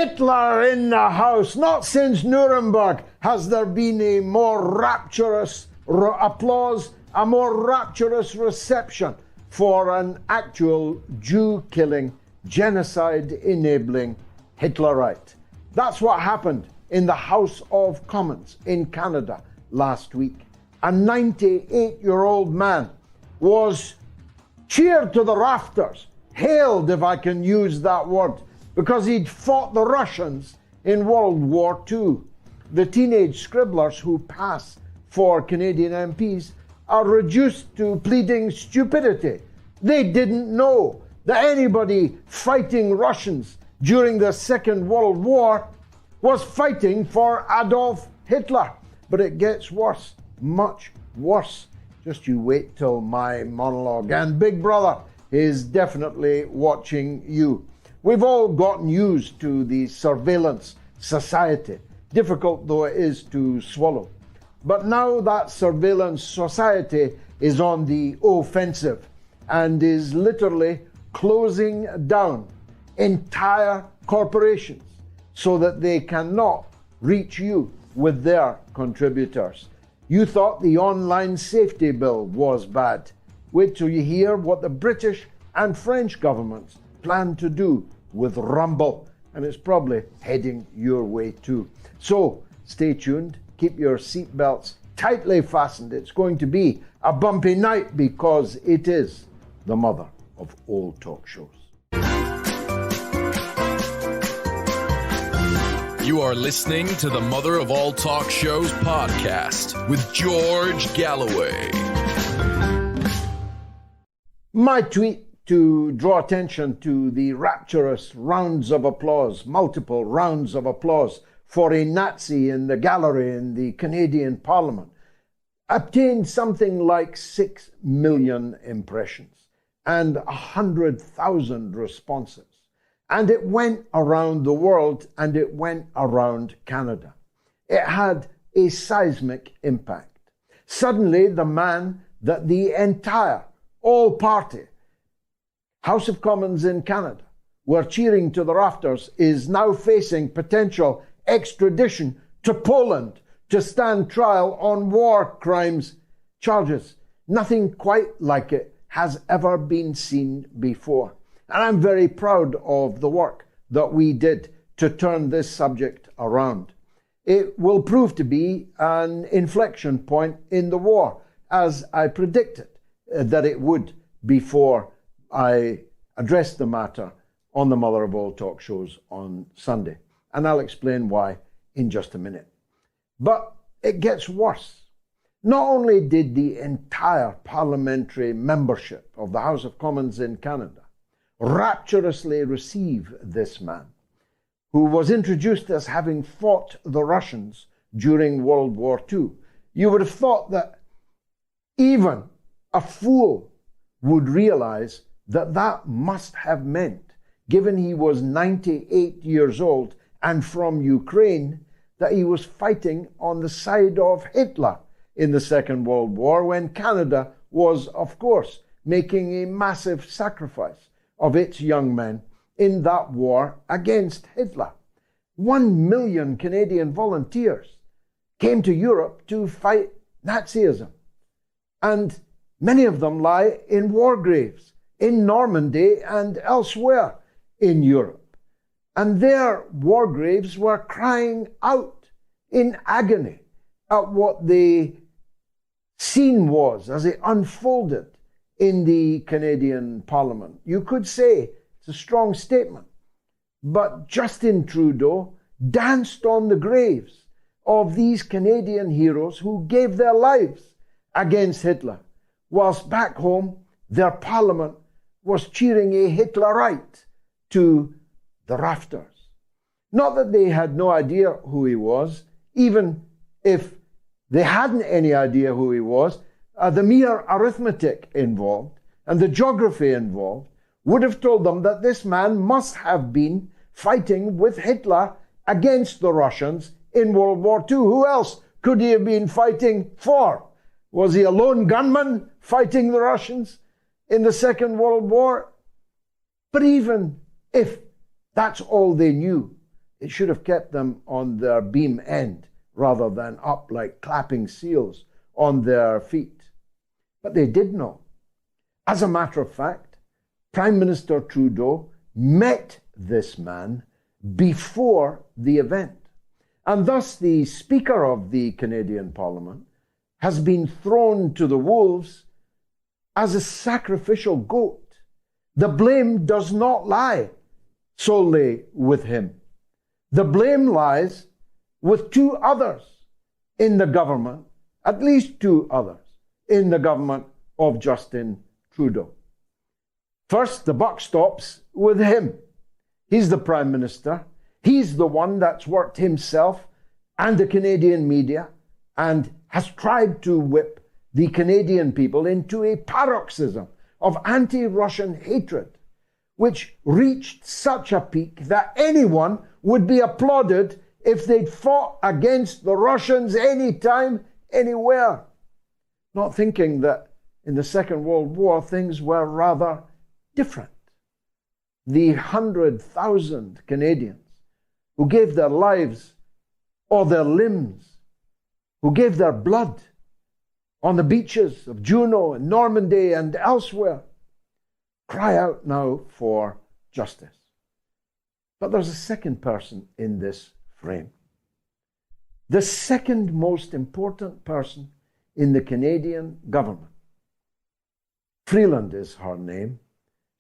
Hitler in the house. Not since Nuremberg has there been a more rapturous applause, a more rapturous reception for an actual Jew-killing, genocide-enabling Hitlerite. That's what happened in the House of Commons in Canada last week. A 98-year-old man was cheered to the rafters, hailed, if I can use that word, because he'd fought the Russians in World War II. The teenage scribblers who pass for Canadian MPs are reduced to pleading stupidity. They didn't know that anybody fighting Russians during the Second World War was fighting for Adolf Hitler. But it gets worse, much worse. Just you wait till my monologue. And Big Brother is definitely watching you. We've all gotten used to the surveillance society, difficult though it is to swallow. But now that surveillance society is on the offensive and is literally closing down entire corporations so that they cannot reach you with their contributors. You thought the online safety bill was bad. Wait till you hear what the British and French governments plan to do with Rumble, and it's probably heading your way too. So stay tuned, keep your seatbelts tightly fastened. It's going to be a bumpy night because it is the mother of all talk shows. You are listening to the Mother of All Talk Shows podcast with George Galloway. My tweet to draw attention to the rapturous rounds of applause, multiple rounds of applause for a Nazi in the gallery in the Canadian Parliament, obtained something like 6 million impressions and 100,000 responses. And it went around the world and it went around Canada. It had a seismic impact. Suddenly, the man that the entire all-party House of Commons in Canada were cheering to the rafters is now facing potential extradition to Poland to stand trial on war crimes charges. Nothing quite like it has ever been seen before. And I'm very proud of the work that we did to turn this subject around. It will prove to be an inflection point in the war, as I predicted that it would before I addressed the matter on the Mother of All Talk Shows on Sunday. And I'll explain why in just a minute. But it gets worse. Not only did the entire parliamentary membership of the House of Commons in Canada rapturously receive this man, who was introduced as having fought the Russians during World War II. You would have thought that even a fool would realize that that must have meant, given he was 98 years old and from Ukraine, that he was fighting on the side of Hitler in the Second World War, when Canada was, of course, making a massive sacrifice of its young men in that war against Hitler. 1 million Canadian volunteers came to Europe to fight Nazism. And many of them lie in war graves in Normandy and elsewhere in Europe. And their war graves were crying out in agony at what the scene was as it unfolded in the Canadian Parliament. You could say it's a strong statement, but Justin Trudeau danced on the graves of these Canadian heroes who gave their lives against Hitler, whilst back home their Parliament was cheering a Hitlerite to the rafters. Not that they had no idea who he was, even if they hadn't any idea who he was, the mere arithmetic involved and the geography involved would have told them that this man must have been fighting with Hitler against the Russians in World War II. Who else could he have been fighting for? Was he a lone gunman fighting the Russians in the Second World War? But even if that's all they knew, It should have kept them on their beam end rather than up like clapping seals on their feet. But they did not. As a matter of fact, Prime Minister Trudeau met this man before the event. And thus the Speaker of the Canadian Parliament has been thrown to the wolves as a sacrificial goat. The blame does not lie solely with him. The blame lies with two others in the government, at least two others in the government of Justin Trudeau. First, the buck stops with him. He's the Prime Minister. He's the one that's worked himself and the Canadian media and has tried to whip the Canadian people into a paroxysm of anti-Russian hatred, which reached such a peak that anyone would be applauded if they'd fought against the Russians anytime, anywhere. Not thinking that in the Second World War things were rather different. The 100,000 Canadians who gave their lives or their limbs, who gave their blood on the beaches of Juno and Normandy and elsewhere, cry out now for justice. But there's a second person in this frame. The second most important person in the Canadian government. Freeland is her name.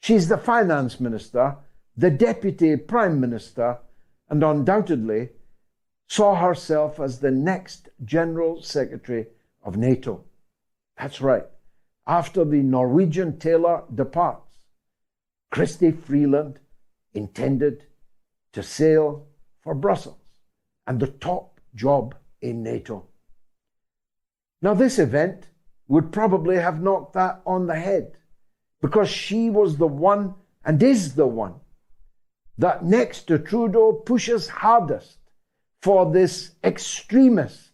She's the finance minister, the deputy prime minister, and undoubtedly saw herself as the next general secretary of NATO. That's right. After the Norwegian tailor departs, Christy Freeland intended to sail for Brussels and the top job in NATO. Now, this event would probably have knocked that on the head, because she was the one and is the one that next to Trudeau pushes hardest for this extremist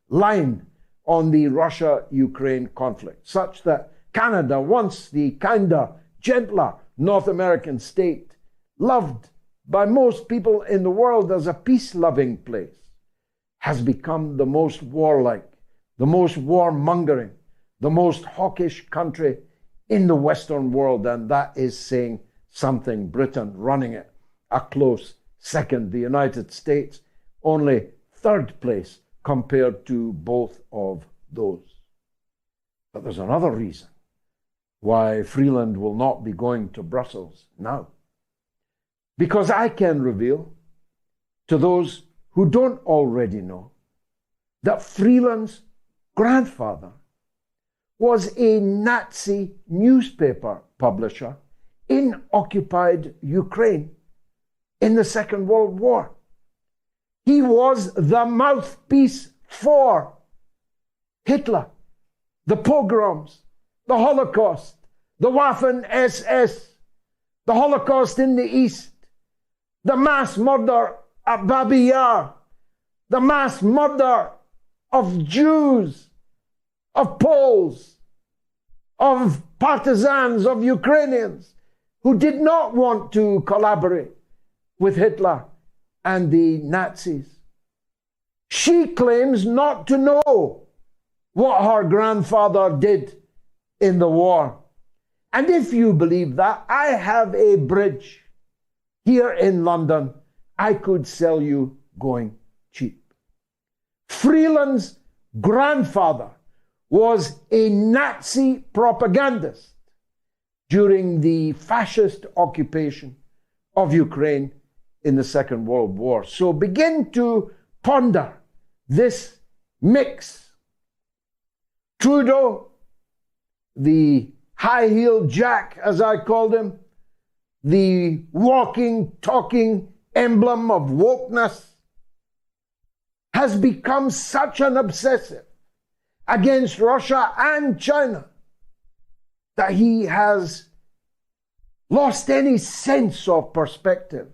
line on the Russia-Ukraine conflict, such that Canada, once the kinder, gentler North American state, loved by most people in the world as a peace-loving place, has become the most warlike, the most warmongering, the most hawkish country in the Western world, and that is saying something. Britain running it a close second, the United States only third place compared to both of those. But there's another reason why Freeland will not be going to Brussels now. Because I can reveal to those who don't already know that Freeland's grandfather was a Nazi newspaper publisher in occupied Ukraine in the Second World War. He was the mouthpiece for Hitler, the pogroms, the Holocaust, the Waffen-SS, the Holocaust in the East, the mass murder at Babi Yar, the mass murder of Jews, of Poles, of partisans, of Ukrainians who did not want to collaborate with Hitler and the Nazis. She claims not to know what her grandfather did in the war. And if you believe that, I have a bridge here in London I could sell you going cheap. Freeland's grandfather was a Nazi propagandist during the fascist occupation of Ukraine in the Second World War. So begin to ponder this mix. Trudeau, the high-heeled Jack, as I called him, the walking, talking emblem of wokeness, has become such an obsessive against Russia and China that he has lost any sense of perspective.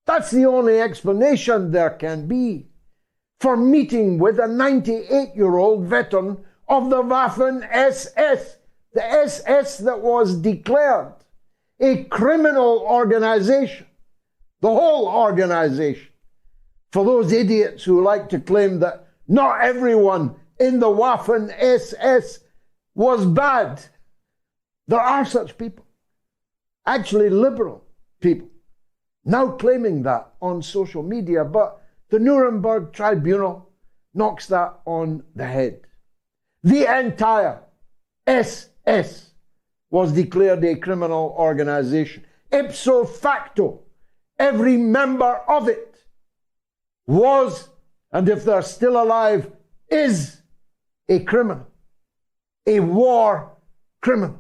That's the only explanation there can be for meeting with a 98-year-old veteran of the Waffen-SS, the SS that was declared a criminal organization The whole organization. For those idiots who like to claim that not everyone in the Waffen-SS was bad. There are such people, actually liberal people, now claiming that on social media, but the Nuremberg Tribunal knocks that on the head. The entire SS was declared a criminal organization. Ipso facto, every member of it was, and if they're still alive, is a criminal, a war criminal,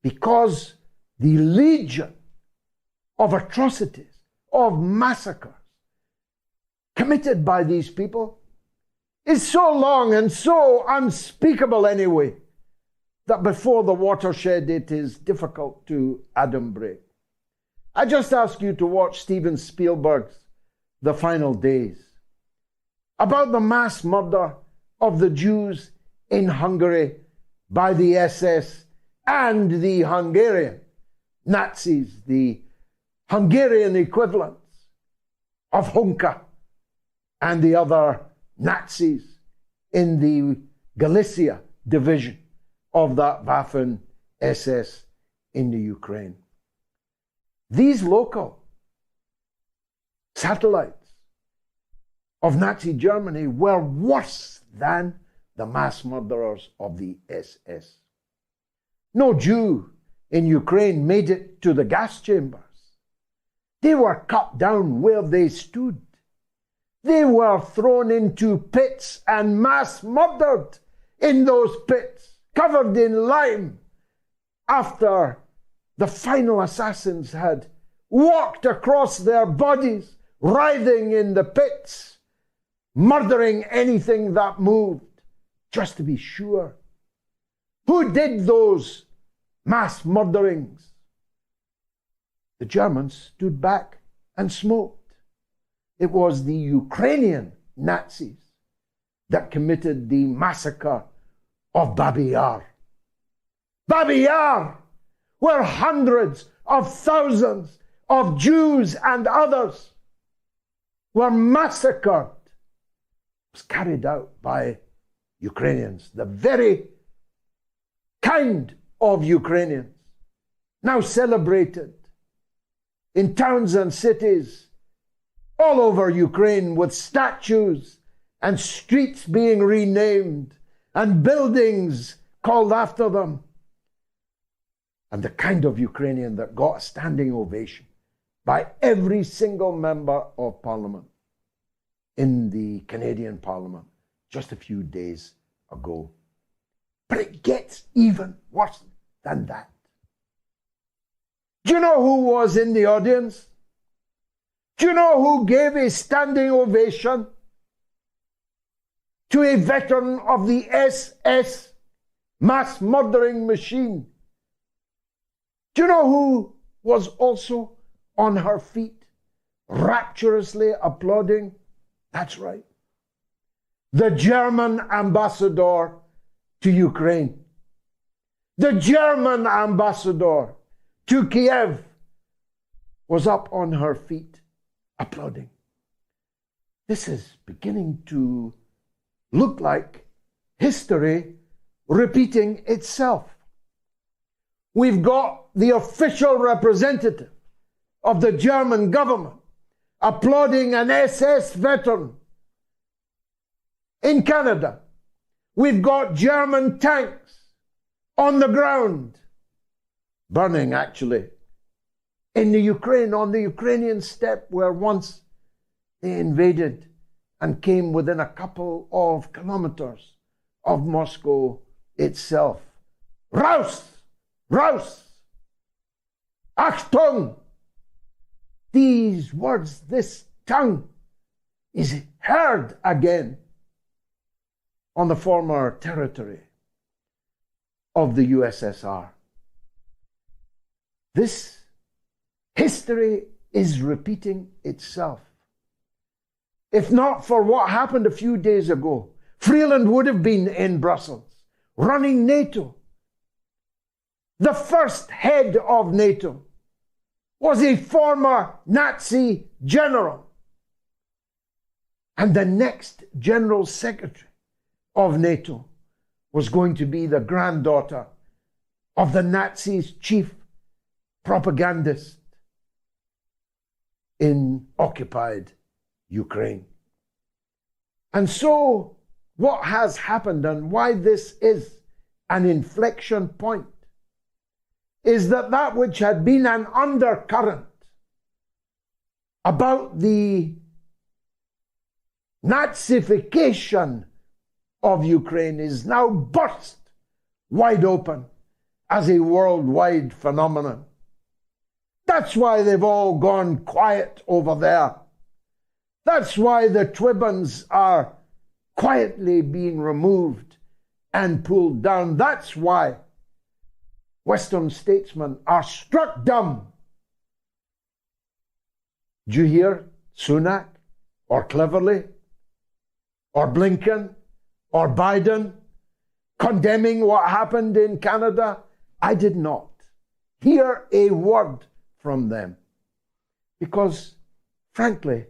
because the legion of atrocities, of massacres committed by these people is so long and so unspeakable anyway, that before the watershed it is difficult to adumbrate. I just ask you to watch Steven Spielberg's The Final Days, about the mass murder of the Jews in Hungary by the SS and the Hungarian Nazis, the Hungarian equivalents of Hunka and the other Nazis in the Galicia division of that Waffen-SS in the Ukraine. These local satellites of Nazi Germany were worse than the mass murderers of the SS. No Jew in Ukraine made it to the gas chambers. They were cut down where they stood. They were thrown into pits and mass murdered in those pits, covered in lime, after the final assassins had walked across their bodies, writhing in the pits, murdering anything that moved, just to be sure. Who did those mass murderings? The Germans stood back and smoked. It was the Ukrainian Nazis that committed the massacre of Babi Yar. Babi Yar, where hundreds of thousands of Jews and others were massacred, was carried out by Ukrainians, the very kind of Ukrainians, now celebrated in towns and cities all over Ukraine, with statues and streets being renamed and buildings called after them. And the kind of Ukrainian that got a standing ovation by every single member of Parliament in the Canadian Parliament just a few days ago. But it gets even worse than that. Do you know who was in the audience? Do you know who gave a standing ovation to a veteran of the SS mass murdering machine? Do you know who was also on her feet, rapturously applauding? That's right. The German ambassador to Ukraine. The German ambassador to Kiev was up on her feet, applauding. This is beginning to look like history repeating itself. We've got the official representative of the German government applauding an SS veteran in Canada. We've got German tanks on the ground, burning actually, in the Ukraine, on the Ukrainian steppe where once they invaded and came within a couple of kilometers of Moscow itself. Raus! Raus! Achtung! These words, this tongue, is heard again on the former territory of the USSR. This history is repeating itself. If not for what happened a few days ago, Freeland would have been in Brussels, running NATO. The first head of NATO was a former Nazi general. And the next General Secretary of NATO was going to be the granddaughter of the Nazis' chief propagandist in occupied Ukraine. And so what has happened and why this is an inflection point is that which had been an undercurrent about the Nazification of Ukraine is now burst wide open as a worldwide phenomenon. That's why they've all gone quiet over there. That's why the Twibbons are quietly being removed and pulled down. That's why Western statesmen are struck dumb. Did you hear Sunak or Cleverly or Blinken or Biden condemning what happened in Canada? I did not hear a word from them because, frankly,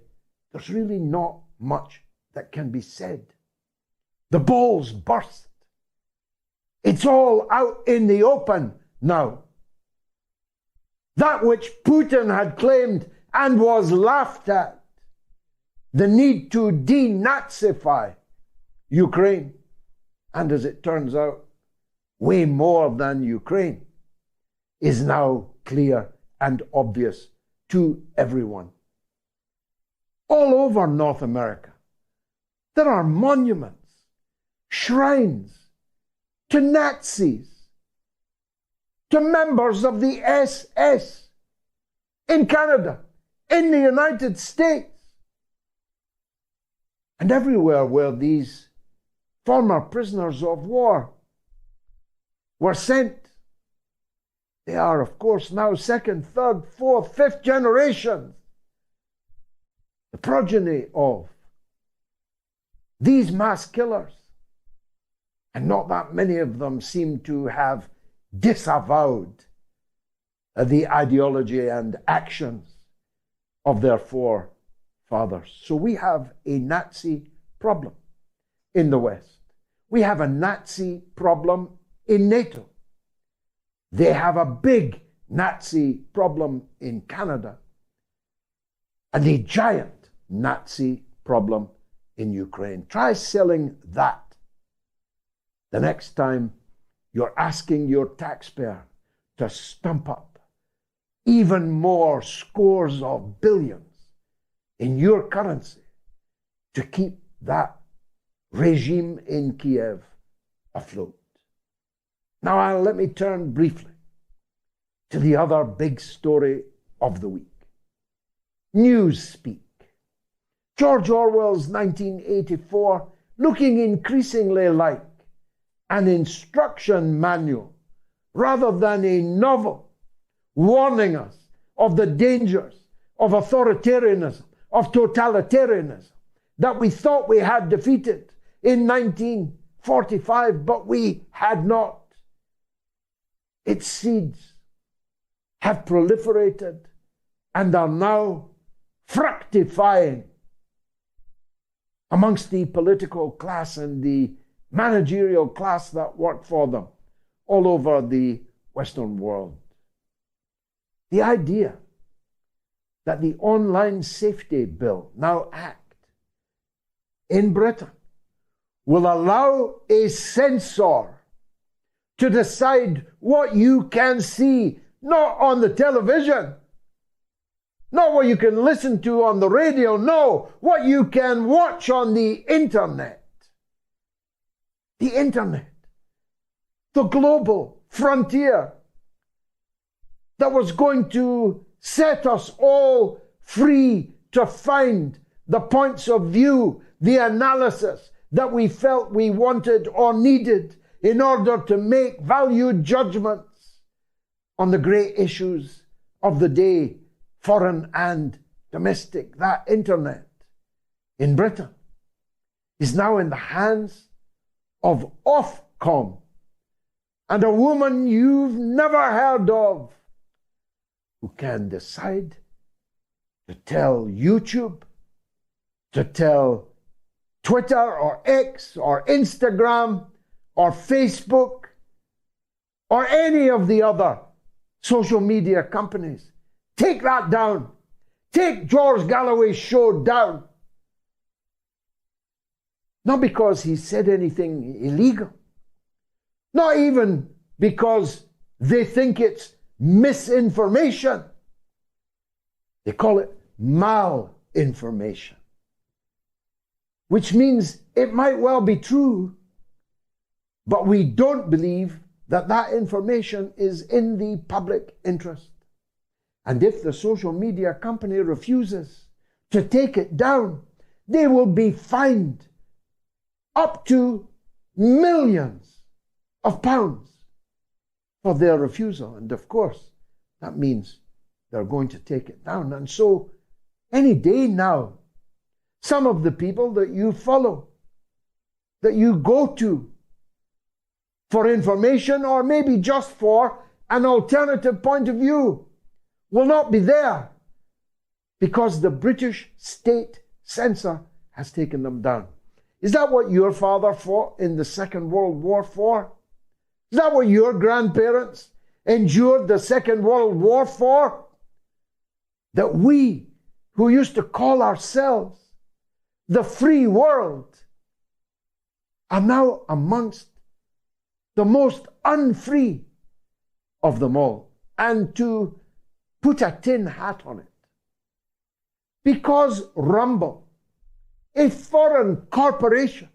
there's really not much that can be said. The balls burst. It's all out in the open now. That which Putin had claimed and was laughed at, the need to denazify Ukraine, and as it turns out, way more than Ukraine, is now clear and obvious to everyone. All over North America, there are monuments, shrines to Nazis, to members of the SS in Canada, in the United States, and everywhere where these former prisoners of war were sent. They are, of course, now second, third, fourth, fifth generations, the progeny of these mass killers. And not that many of them seem to have disavowed the ideology and actions of their forefathers. So we have a Nazi problem in the West. We have a Nazi problem in NATO. They have a big Nazi problem in Canada and a giant Nazi problem in Ukraine. Try selling that the next time you're asking your taxpayer to stump up even more scores of billions in your currency to keep that regime in Kiev afloat. Now, let me turn briefly to the other big story of the week. Newspeak. George Orwell's 1984 looking increasingly like an instruction manual rather than a novel warning us of the dangers of authoritarianism, of totalitarianism that we thought we had defeated in 1945, but we had not. Its seeds have proliferated and are now fructifying amongst the political class and the managerial class that work for them all over the Western world. The idea that the Online Safety Bill, now Act, in Britain, will allow a censor to decide what you can see, not on the television, not what you can listen to on the radio, no, what you can watch on the internet. The internet, the global frontier that was going to set us all free to find the points of view, the analysis that we felt we wanted or needed in order to make valued judgments on the great issues of the day, foreign and domestic. That internet in Britain is now in the hands of Ofcom and a woman you've never heard of, who can decide to tell YouTube, to tell Twitter or X or Instagram or Facebook or any of the other social media companies, take that down. Take George Galloway's show down. Not because he said anything illegal. Not even because they think it's misinformation. They call it malinformation, which means it might well be true, but we don't believe that that information is in the public interest. And if the social media company refuses to take it down, they will be fined up to millions of pounds for their refusal. And of course, that means they're going to take it down. And so, any day now, some of the people that you follow, that you go to for information or maybe just for an alternative point of view, will not be there because the British state censor has taken them down. Is that what your father fought in the Second World War for? Is that what your grandparents endured the Second World War for? That we, who used to call ourselves the free world, are now amongst the most unfree of them all. And to put a tin hat on it, because Rumble, a foreign corporation,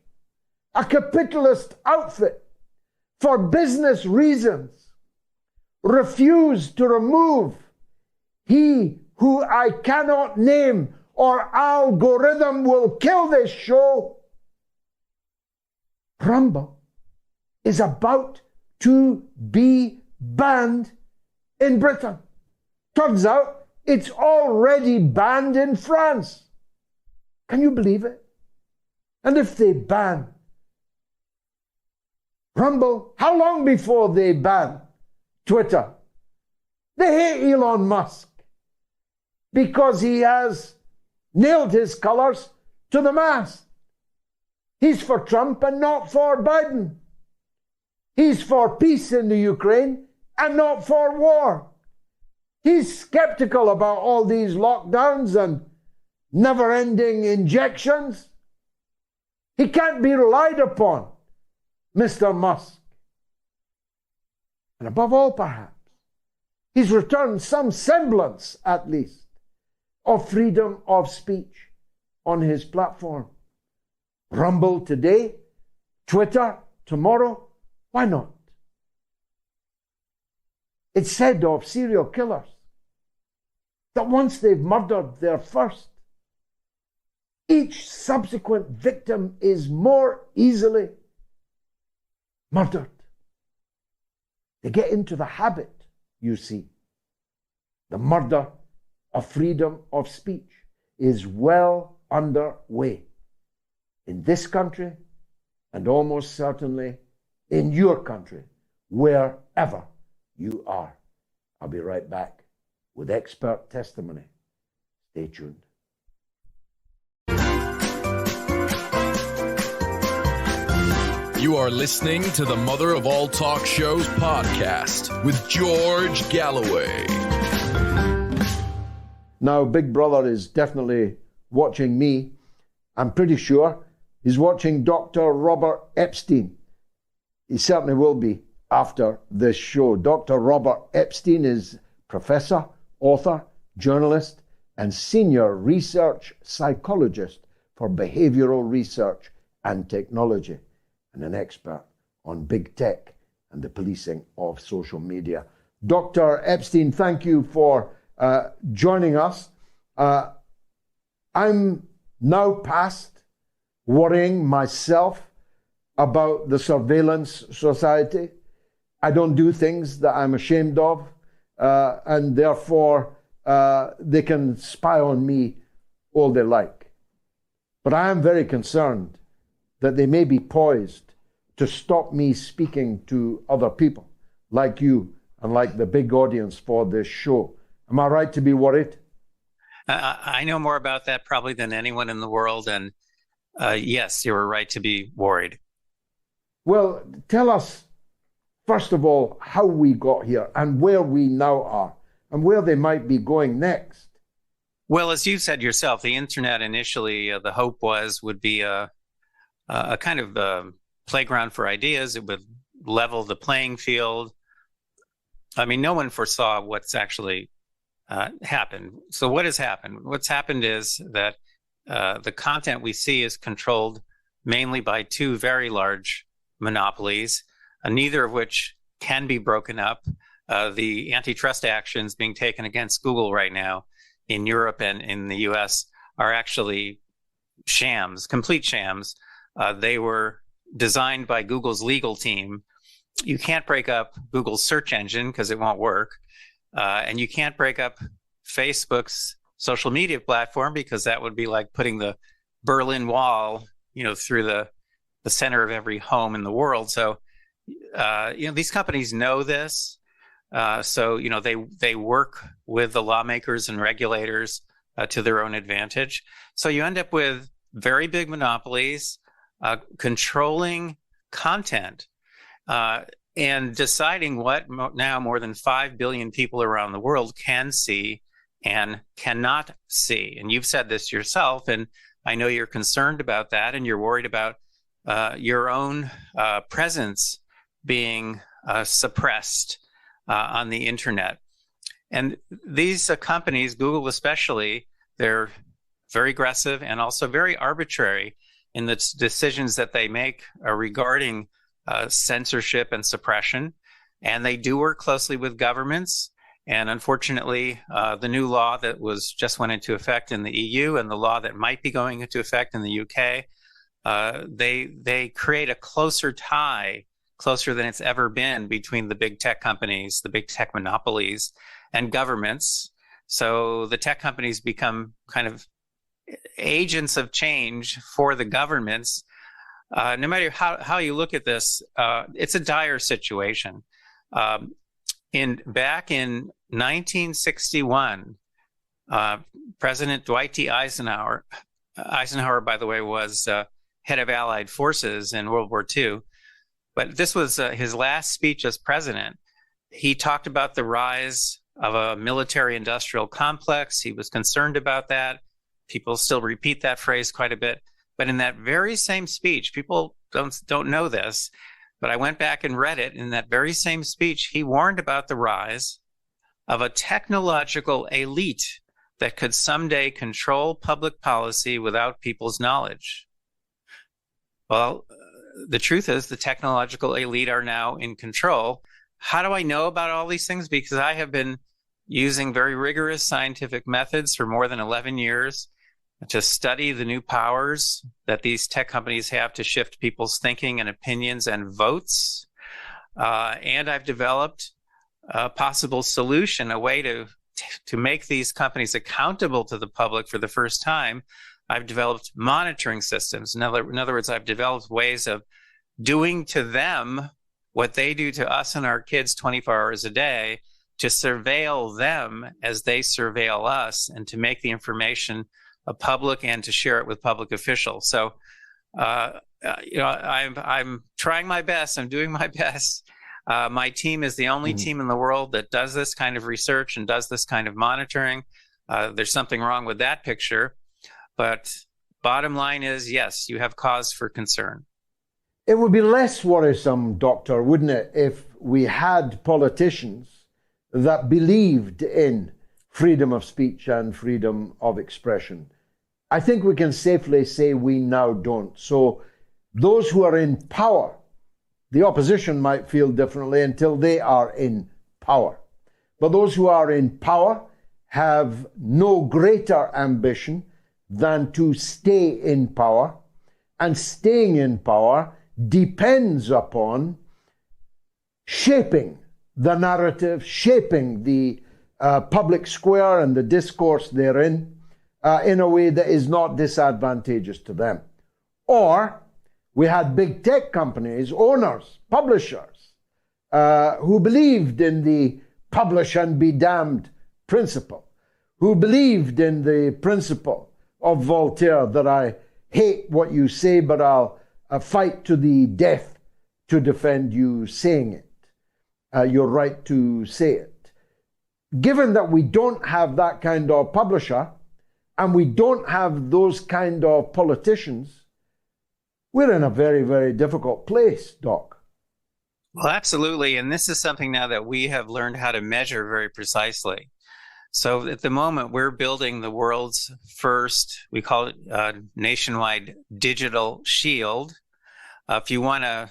a capitalist outfit, for business reasons, refused to remove he who I cannot name, or algorithm will kill this show. Rumble is about to be banned in Britain. Turns out it's already banned in France. Can you believe it? And if they ban Rumble, how long before they ban Twitter? They hate Elon Musk because he has nailed his colors to the mast. He's for Trump and not for Biden. He's for peace in the Ukraine and not for war. He's skeptical about all these lockdowns and never-ending injections. He can't be relied upon, Mr. Musk. And above all, perhaps, he's returned some semblance, at least, of freedom of speech on his platform. Rumble today, Twitter tomorrow, why not? It's said of serial killers that once they've murdered their first, each subsequent victim is more easily murdered. They get into the habit, you see. The murder of freedom of speech is well underway in this country and almost certainly in your country, wherever you are. I'll be right back with expert testimony. Stay tuned. You are listening to the Mother of All Talk Shows podcast with George Galloway. Now, Big Brother is definitely watching me. I'm pretty sure he's watching Dr. Robert Epstein. He certainly will be after this show. Dr. Robert Epstein is professor, author, journalist, and senior research psychologist for behavioural research and technology, and an expert on big tech and the policing of social media. Dr. Epstein, thank you for joining us. I'm now past worrying myself about the surveillance society. I don't do things that I'm ashamed of, and therefore they can spy on me all they like. But I am very concerned that they may be poised to stop me speaking to other people like you and like the big audience for this show. Am I right to be worried? I know more about that probably than anyone in the world. And yes, you were right to be worried. Well, tell us, first of all, how we got here and where we now are and where they might be going next. Well, as you said yourself, the internet initially, the hope would be a kind of playground for ideas. It would level the playing field. I mean, no one foresaw what's actually happened. So what has happened? What's happened is that the content we see is controlled mainly by two very large monopolies, neither of which can be broken up. The antitrust actions being taken against Google right now in Europe and in the US are actually shams, complete shams. They were designed by Google's legal team. You can't break up Google's search engine because it won't work. And you can't break up Facebook's social media platform because that would be like putting the Berlin Wall, through the center of every home in the world. So, these companies know this. So they work with the lawmakers and regulators to their own advantage. So you end up with very big monopolies controlling content and deciding what now more than 5 billion people around the world can see and cannot see. And you've said this yourself, and I know you're concerned about that, and you're worried about your own presence being suppressed on the internet. And these companies, Google especially, they're very aggressive and also very arbitrary in the decisions that they make regarding censorship and suppression. And they do work closely with governments. And unfortunately, the new law that just went into effect in the EU and the law that might be going into effect in the UK, they create a closer tie, closer than it's ever been, between the big tech companies, the big tech monopolies, and governments. So the tech companies become kind of agents of change for the governments. No matter how you look at this, it's a dire situation. Back in 1961, President Dwight D. Eisenhower, by the way, was head of Allied forces in World War II. But this was his last speech as president. He talked about the rise of a military-industrial complex. He was concerned about that. People still repeat that phrase quite a bit. But in that very same speech, people don't know this, but I went back and read it. In that very same speech, he warned about the rise of a technological elite that could someday control public policy without people's knowledge. Well, the truth is the technological elite are now in control. How do I know about all these things? Because I have been using very rigorous scientific methods for more than 11 years to study the new powers that these tech companies have to shift people's thinking and opinions and votes. And I've developed a possible solution, a way to make these companies accountable to the public for the first time. I've developed monitoring systems. In other words, I've developed ways of doing to them what they do to us and our kids 24 hours a day, to surveil them as they surveil us, and to make the information public and to share it with public officials. So, I'm trying my best. I'm doing my best. My team is the only team in the world that does this kind of research and does this kind of monitoring. There's something wrong with that picture. But bottom line is, yes, you have cause for concern. It would be less worrisome, Doctor, wouldn't it, if we had politicians that believed in freedom of speech and freedom of expression? I think we can safely say we now don't. So those who are in power, the opposition might feel differently until they are in power. But those who are in power have no greater ambition than to stay in power. And staying in power depends upon shaping the narrative, shaping the public square and the discourse therein in a way that is not disadvantageous to them. Or we had big tech companies, owners, publishers, who believed in the publish and be damned principle, who believed in the principle of Voltaire that I hate what you say, but I'll fight to the death to defend you saying it, your right to say it. Given that we don't have that kind of publisher and we don't have those kind of politicians, we're in a very, very difficult place, Doc. Well, absolutely. And this is something now that we have learned how to measure very precisely. So at the moment, we're building the world's first, we call it nationwide digital shield. If you want a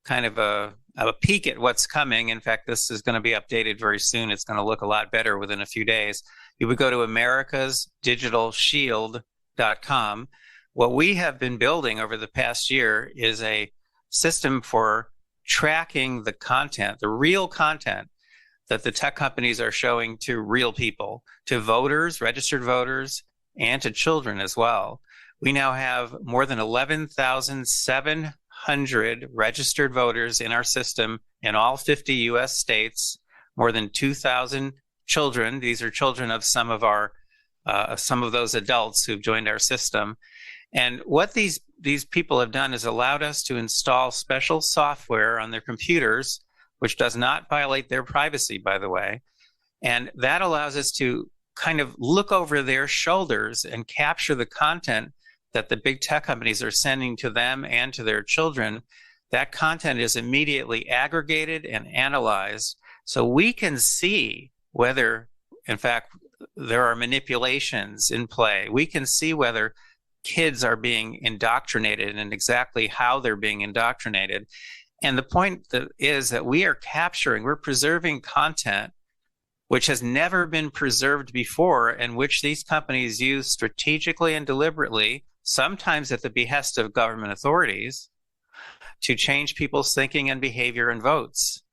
kind of a peek at what's coming, in fact, this is going to be updated very soon. It's going to look a lot better within a few days. You would go to americasdigitalshield.com. What we have been building over the past year is a system for tracking the content, the real content that the tech companies are showing to real people, to voters, registered voters, and to children as well. We now have more than 11,700 registered voters in our system in all 50 U.S. states, more than 2,000 children. These are children of some of those adults who've joined our system. And what these people have done is allowed us to install special software on their computers, which does not violate their privacy, by the way. And that allows us to kind of look over their shoulders and capture the content that the big tech companies are sending to them and to their children. That content is immediately aggregated and analyzed, so we can see whether, in fact, there are manipulations in play. We can see whether kids are being indoctrinated and exactly how they're being indoctrinated. And the point is that we're preserving content which has never been preserved before, and which these companies use strategically and deliberately, sometimes at the behest of government authorities, to change people's thinking and behavior and votes.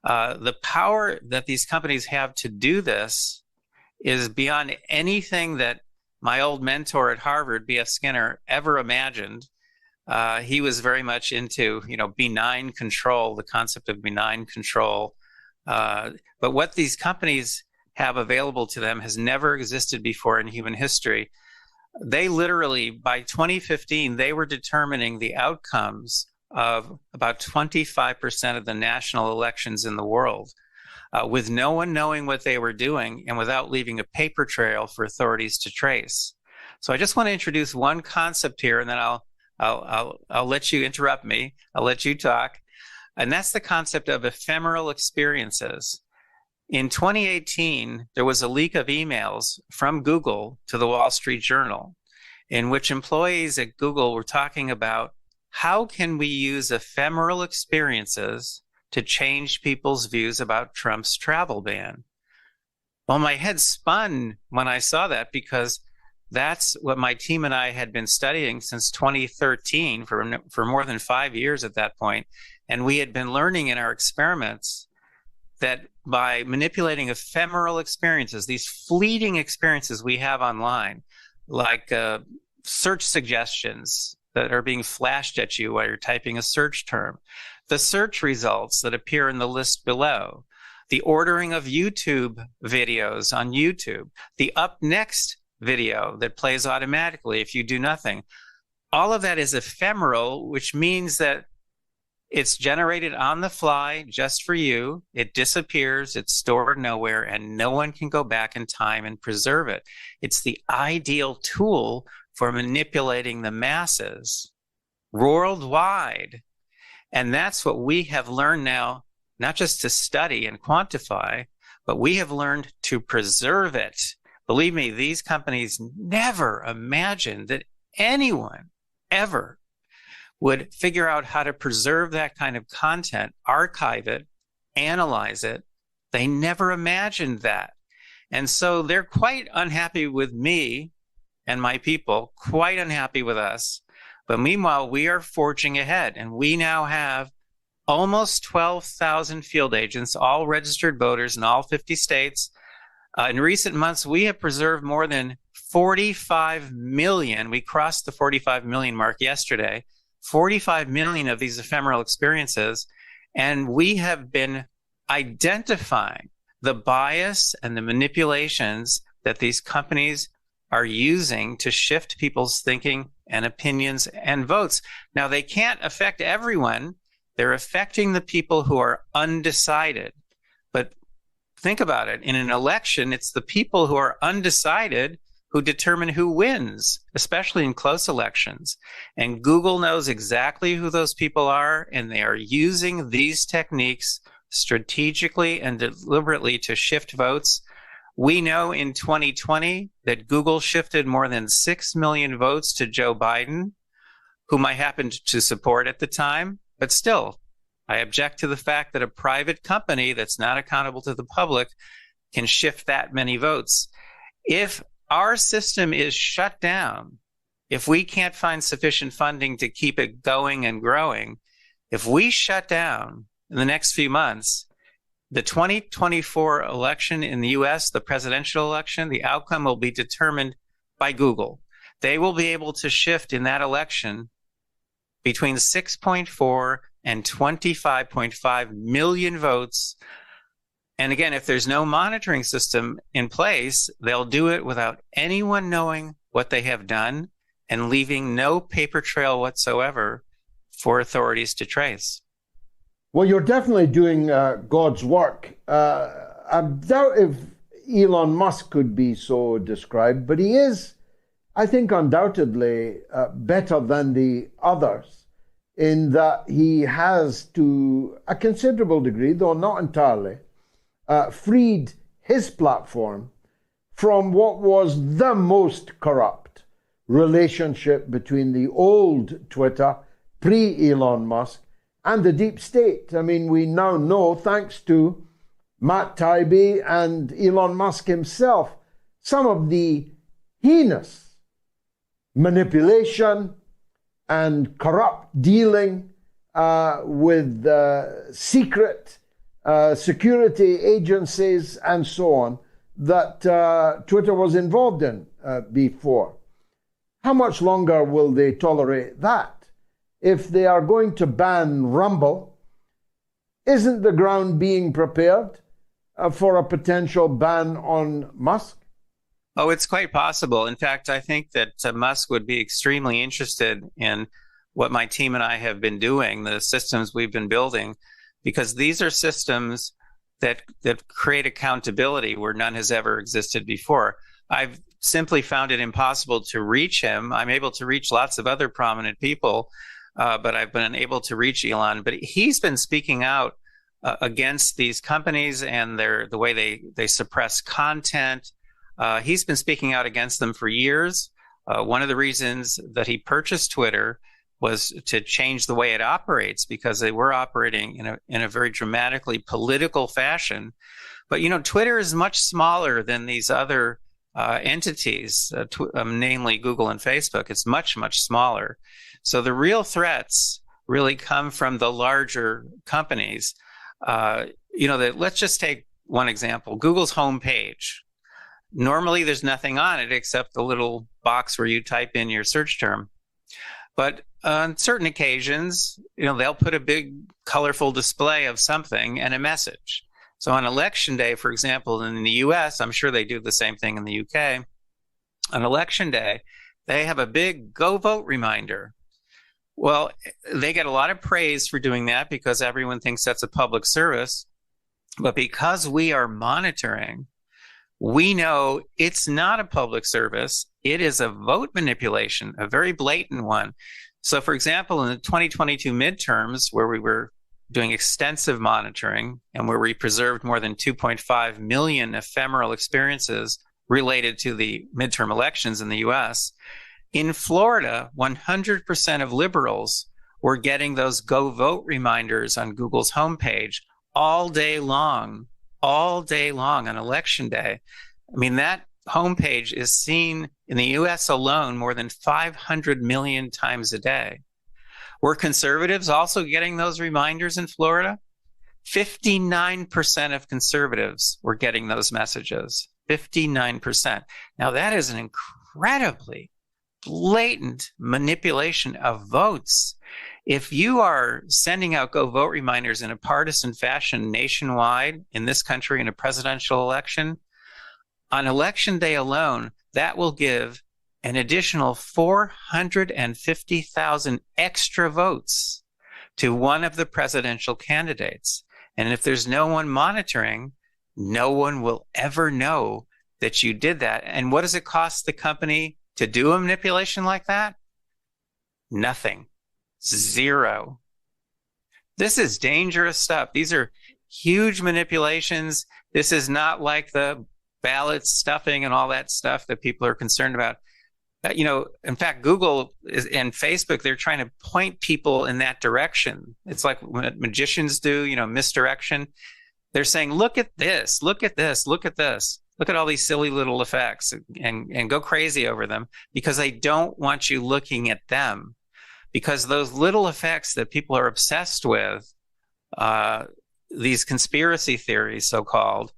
The power that these companies have to do this is beyond anything that my old mentor at Harvard, B.F. Skinner, ever imagined. He was very much into, benign control, the concept of benign control. But what these companies have available to them has never existed before in human history. They literally, by 2015, they were determining the outcomes of about 25% of the national elections in the world, with no one knowing what they were doing and without leaving a paper trail for authorities to trace. So I just want to introduce one concept here, and then I'll let you interrupt me. I'll let you talk. And that's the concept of ephemeral experiences. In 2018, there was a leak of emails from Google to the Wall Street Journal, in which employees at Google were talking about how can we use ephemeral experiences to change people's views about Trump's travel ban. Well, my head spun when I saw that, because that's what my team and I had been studying since 2013 for more than 5 years at that point. And we had been learning in our experiments that by manipulating ephemeral experiences, these fleeting experiences we have online, like search suggestions that are being flashed at you while you're typing a search term, the search results that appear in the list below, the ordering of YouTube videos on YouTube, the up next video that plays automatically if you do nothing. All of that is ephemeral, which means that it's generated on the fly just for you. It disappears, it's stored nowhere, and no one can go back in time and preserve it. It's the ideal tool for manipulating the masses worldwide. And that's what we have learned now, not just to study and quantify, but we have learned to preserve it. Believe me, these companies never imagined that anyone ever would figure out how to preserve that kind of content, archive it, analyze it. They never imagined that. And so they're quite unhappy with me and my people, quite unhappy with us. But meanwhile, we are forging ahead, and we now have almost 12,000 field agents, all registered voters in all 50 states. In recent months, we have preserved more than 45 million. We crossed the 45 million mark yesterday. 45 million of these ephemeral experiences. And we have been identifying the bias and the manipulations that these companies are using to shift people's thinking and opinions and votes. Now, they can't affect everyone. They're affecting the people who are undecided. But think about it. In an election, it's the people who are undecided who determine who wins, especially in close elections. And Google knows exactly who those people are, and they are using these techniques strategically and deliberately to shift votes. We know in 2020 that Google shifted more than 6 million votes to Joe Biden, whom I happened to support at the time. But still, I object to the fact that a private company that's not accountable to the public can shift that many votes. If our system is shut down, if we can't find sufficient funding to keep it going and growing, if we shut down in the next few months, the 2024 election in the US, the presidential election, the outcome will be determined by Google. They will be able to shift in that election between 6.4 and 25.5 million votes. And again, if there's no monitoring system in place, they'll do it without anyone knowing what they have done and leaving no paper trail whatsoever for authorities to trace. Well, you're definitely doing God's work. I doubt if Elon Musk could be so described, but he is, I think, undoubtedly better than the others in that he has, to a considerable degree, though not entirely, freed his platform from what was the most corrupt relationship between the old Twitter, pre-Elon Musk, and the deep state. I mean, we now know, thanks to Matt Taibbi and Elon Musk himself, some of the heinous manipulation and corrupt dealing with secret security agencies and so on that Twitter was involved in before. How much longer will they tolerate that? If they are going to ban Rumble, isn't the ground being prepared for a potential ban on Musk? Oh, it's quite possible. In fact, I think that Musk would be extremely interested in what my team and I have been doing, the systems we've been building, because these are systems that create accountability where none has ever existed before. I've simply found it impossible to reach him. I'm able to reach lots of other prominent people, but I've been unable to reach Elon. But he's been speaking out against these companies and the way they suppress content. He's been speaking out against them for years. One of the reasons that he purchased Twitter was to change the way it operates, because they were operating in a very dramatically political fashion. But, you know, Twitter is much smaller than these other entities, namely Google and Facebook. It's much, much smaller. So the real threats really come from the larger companies. Let's just take one example, Google's homepage. Normally, there's nothing on it except the little box where you type in your search term. But on certain occasions, they'll put a big, colorful display of something and a message. So on election day, for example, in the US, I'm sure they do the same thing in the UK. On election day, they have a big go vote reminder. Well, they get a lot of praise for doing that because everyone thinks that's a public service. But because we are monitoring, we know it's not a public service. It is a vote manipulation, a very blatant one. So, for example, in the 2022 midterms, where we were doing extensive monitoring and where we preserved more than 2.5 million ephemeral experiences related to the midterm elections in the US, in Florida, 100% of liberals were getting those go vote reminders on Google's homepage all day long on election day. I mean, that homepage is seen in the US alone more than 500 million times a day. Were conservatives also getting those reminders in Florida? 59% of conservatives were getting those messages. 59%. Now, that is an incredibly blatant manipulation of votes. If you are sending out go vote reminders in a partisan fashion nationwide in this country in a presidential election, on election day alone, that will give an additional 450,000 extra votes to one of the presidential candidates. And if there's no one monitoring, no one will ever know that you did that. And what does it cost the company to do a manipulation like that? Nothing. Zero. This is dangerous stuff. These are huge manipulations. This is not like the ballot stuffing and all that stuff that people are concerned about. In fact, Google and Facebook, they're trying to point people in that direction. It's like what magicians do, misdirection. They're saying, look at this, look at this, look at this. Look at all these silly little effects and go crazy over them, because they don't want you looking at them. Because those little effects that people are obsessed with, these conspiracy theories, so-called,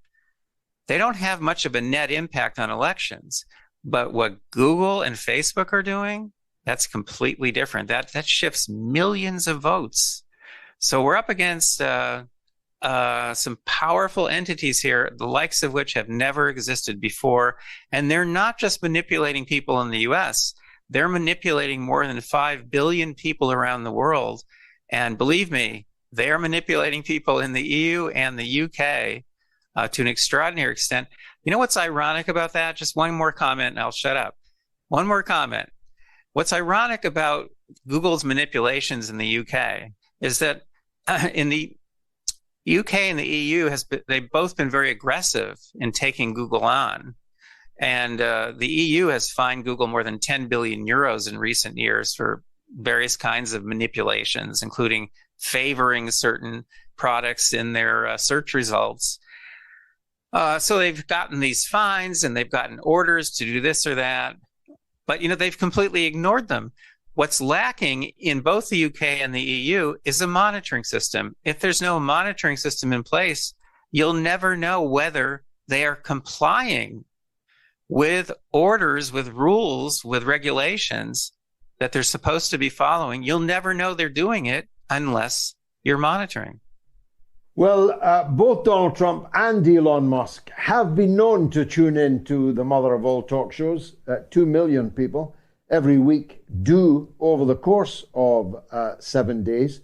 they don't have much of a net impact on elections. But what Google and Facebook are doing, that's completely different. That shifts millions of votes. So we're up against some powerful entities here, the likes of which have never existed before. And they're not just manipulating people in the US, they're manipulating more than 5 billion people around the world. And believe me, they're manipulating people in the EU and the UK to an extraordinary extent. You know what's ironic about that? Just one more comment and I'll shut up. One more comment. What's ironic about Google's manipulations in the UK is that in the UK and the EU, they've both been very aggressive in taking Google on. And the EU has fined Google more than 10 billion euros in recent years for various kinds of manipulations, including favoring certain products in their search results. So they've gotten these fines and they've gotten orders to do this or that, but they've completely ignored them. What's lacking in both the UK and the EU is a monitoring system. If there's no monitoring system in place, you'll never know whether they are complying with orders, with rules, with regulations that they're supposed to be following. You'll never know they're doing it unless you're monitoring. Well, both Donald Trump and Elon Musk have been known to tune in to the mother of all talk shows. 2 million people every week do over the course of 7 days.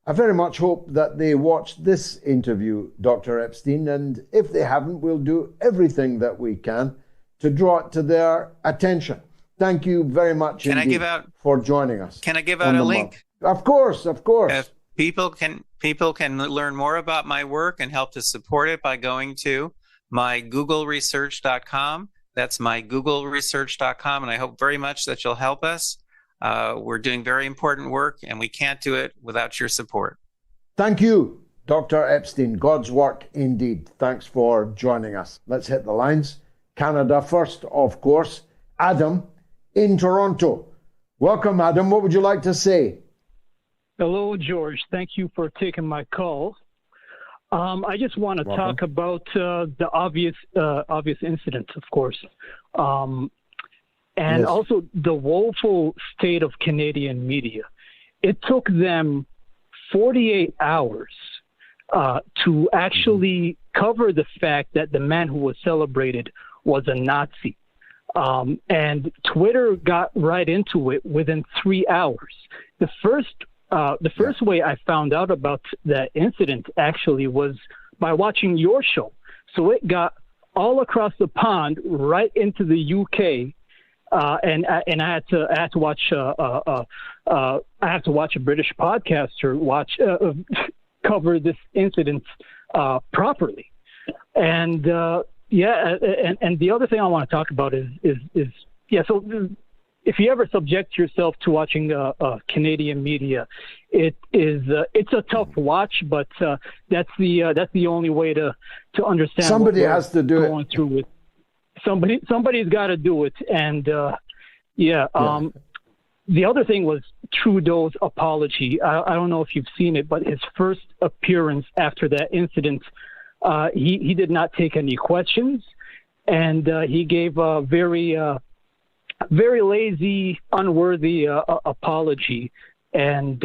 I very much hope that they watched this interview, Dr. Epstein, and if they haven't, we'll do everything that we can to draw it to their attention. Thank you very much for joining us. Can I give out a link? Of course. People can learn more about my work and help to support it by going to mygoogleresearch.com. That's mygoogleresearch.com, and I hope very much that you'll help us. We're doing very important work, and we can't do it without your support. Thank you, Dr. Epstein. God's work indeed. Thanks for joining us. Let's hit the lines. Canada first, of course. Adam in Toronto. Welcome, Adam. What would you like to say? Hello, George. Thank you for taking my call. I just want to talk about the obvious incidents, of course, and also the woeful state of Canadian media. It took them 48 hours to actually cover the fact that the man who was celebrated was a Nazi. And Twitter got right into it within 3 hours. The first way I found out about that incident actually was by watching your show. So it got all across the pond, right into the UK, and I had to watch a British podcaster cover this incident properly. And and the other thing I want to talk about is so if you ever subject yourself to watching Canadian media, it's a tough watch, but that's the only way to understand. Somebody has to do going through it. Somebody's got to do it, and the other thing was Trudeau's apology. I don't know if you've seen it, but his first appearance after that incident, he did not take any questions, and he gave a very very lazy, unworthy apology, and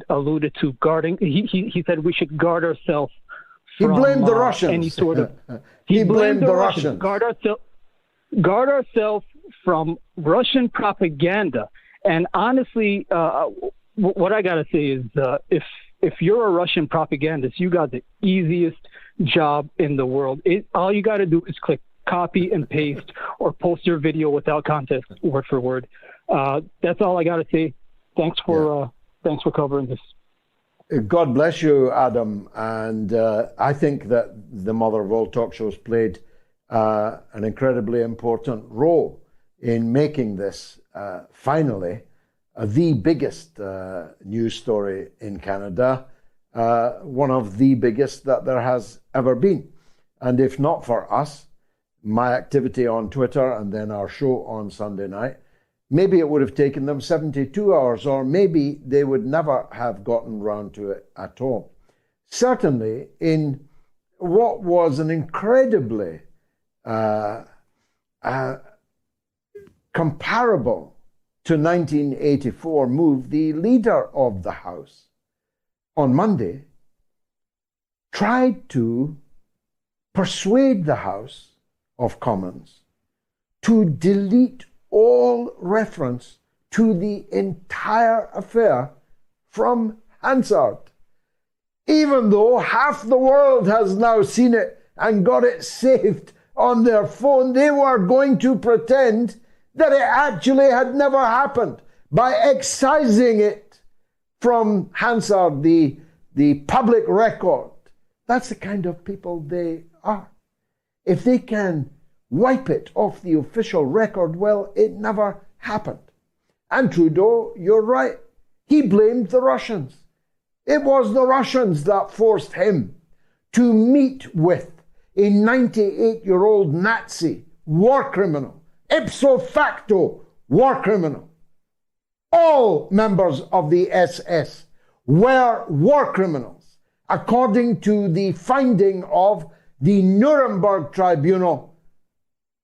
alluded to guarding. He said we should guard ourselves. He blamed the Russians. Any sort of. He blamed the Russians. Guard ourselves from Russian propaganda. And honestly, what I gotta say is, if you're a Russian propagandist, you got the easiest job in the world. All you got to do is click copy and paste or post your video without context, word for word. That's all I got to say. Thanks for covering this. God bless you, Adam. And I think that the mother of all talk shows played an incredibly important role in making this finally the biggest news story in Canada, one of the biggest that there has ever been. And if not for us, my activity on Twitter and then our show on Sunday night, maybe it would have taken them 72 hours, or maybe they would never have gotten round to it at all. Certainly, in what was an incredibly comparable to 1984 move, the leader of the House on Monday tried to persuade the House of Commons to delete all reference to the entire affair from Hansard. Even though half the world has now seen it and got it saved on their phone, they were going to pretend that it actually had never happened by excising it from Hansard, the public record. That's the kind of people they are. If they can wipe it off the official record, well, it never happened. And Trudeau, you're right, he blamed the Russians. It was the Russians that forced him to meet with a 98-year-old Nazi war criminal, ipso facto war criminal. All members of the SS were war criminals, according to the finding of the Nuremberg Tribunal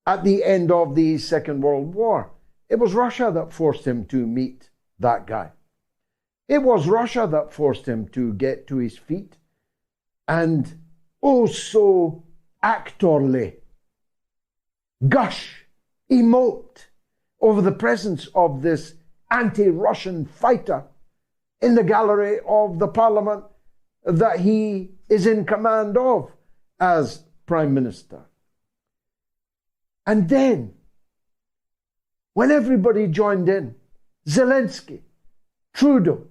at the end of the Second World War. It was Russia that forced him to meet that guy. It was Russia that forced him to get to his feet and oh so actorly gush, emote over the presence of this anti-Russian fighter in the gallery of the parliament that he is in command of as Prime Minister. And then, when everybody joined in, Zelensky, Trudeau,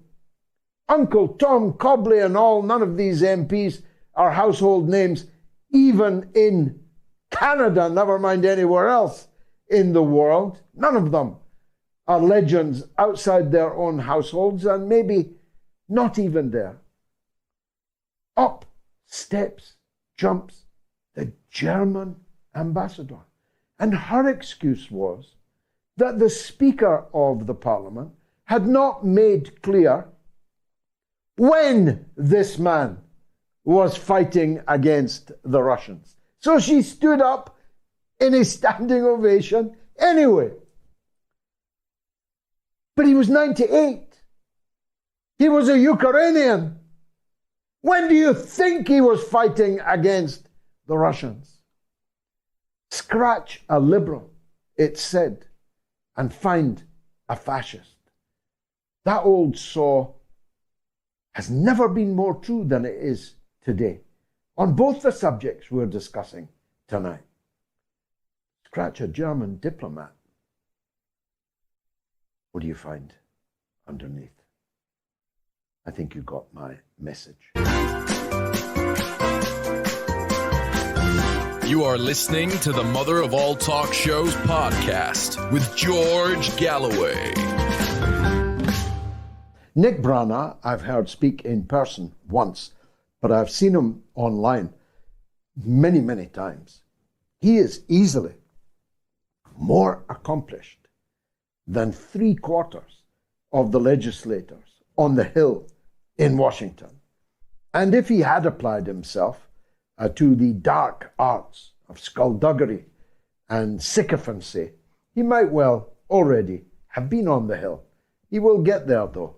Uncle Tom Cobley and all, none of these MPs are household names, even in Canada, never mind anywhere else in the world. None of them are legends outside their own households, and maybe not even there. Up steps, jumps the German ambassador. And her excuse was that the Speaker of the Parliament had not made clear when this man was fighting against the Russians. So she stood up in a standing ovation anyway. But he was 98. He was a Ukrainian. When do you think he was fighting against the Russians? Scratch a liberal, it said, and find a fascist. That old saw has never been more true than it is today on both the subjects we're discussing tonight. Scratch a German diplomat. What do you find underneath? I think you got my message. You are listening to the Mother of All Talk Shows podcast with George Galloway. Nick Brana, I've heard speak in person once, but I've seen him online many, many times. He is easily more accomplished than 3/4 of the legislators on the Hill in Washington. And if he had applied himself to the dark arts of skullduggery and sycophancy, He might well already have been on the Hill. He will get there, though,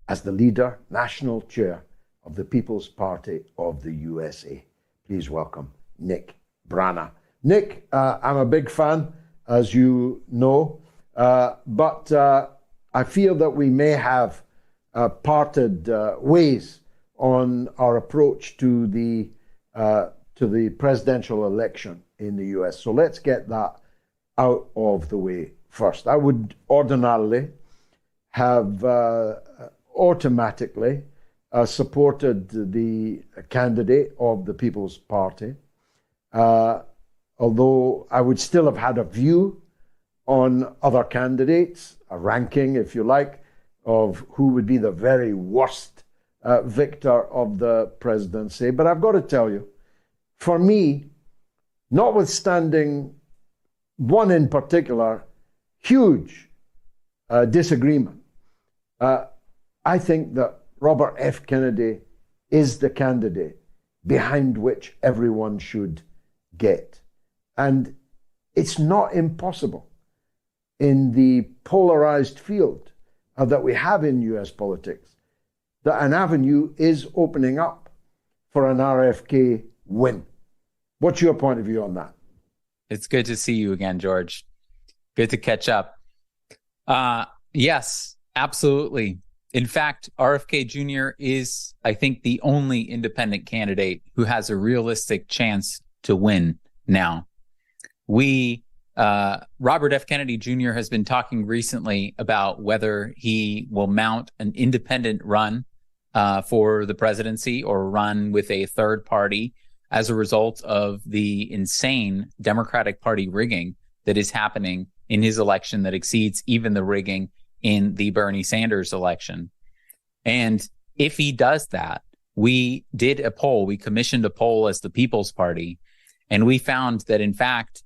as the leader, national chair of the People's Party of the USA. Please welcome Nick Brana. Nick, I'm a big fan, as you know, but I feel that we may have parted ways on our approach to the presidential election in the US. So let's get that out of the way first. I would ordinarily have automatically supported the candidate of the People's Party, although I would still have had a view on other candidates, a ranking, if you like, of who would be the very worst victor of the presidency. But I've got to tell you, for me, notwithstanding one in particular huge disagreement, I think that Robert F. Kennedy is the candidate behind which everyone should get. And it's not impossible in the polarized field that we have in US politics that an avenue is opening up for an RFK win. What's your point of view on that? It's good to see you again, George. Good to catch up. Yes, absolutely. In fact, RFK Jr. is, I think, the only independent candidate who has a realistic chance to win now. Robert F. Kennedy Jr. has been talking recently about whether he will mount an independent run for the presidency or run with a third party as a result of the insane Democratic Party rigging that is happening in his election that exceeds even the rigging in the Bernie Sanders election. And if he does that, we did a poll, we commissioned a poll as the People's Party, and we found that, in fact,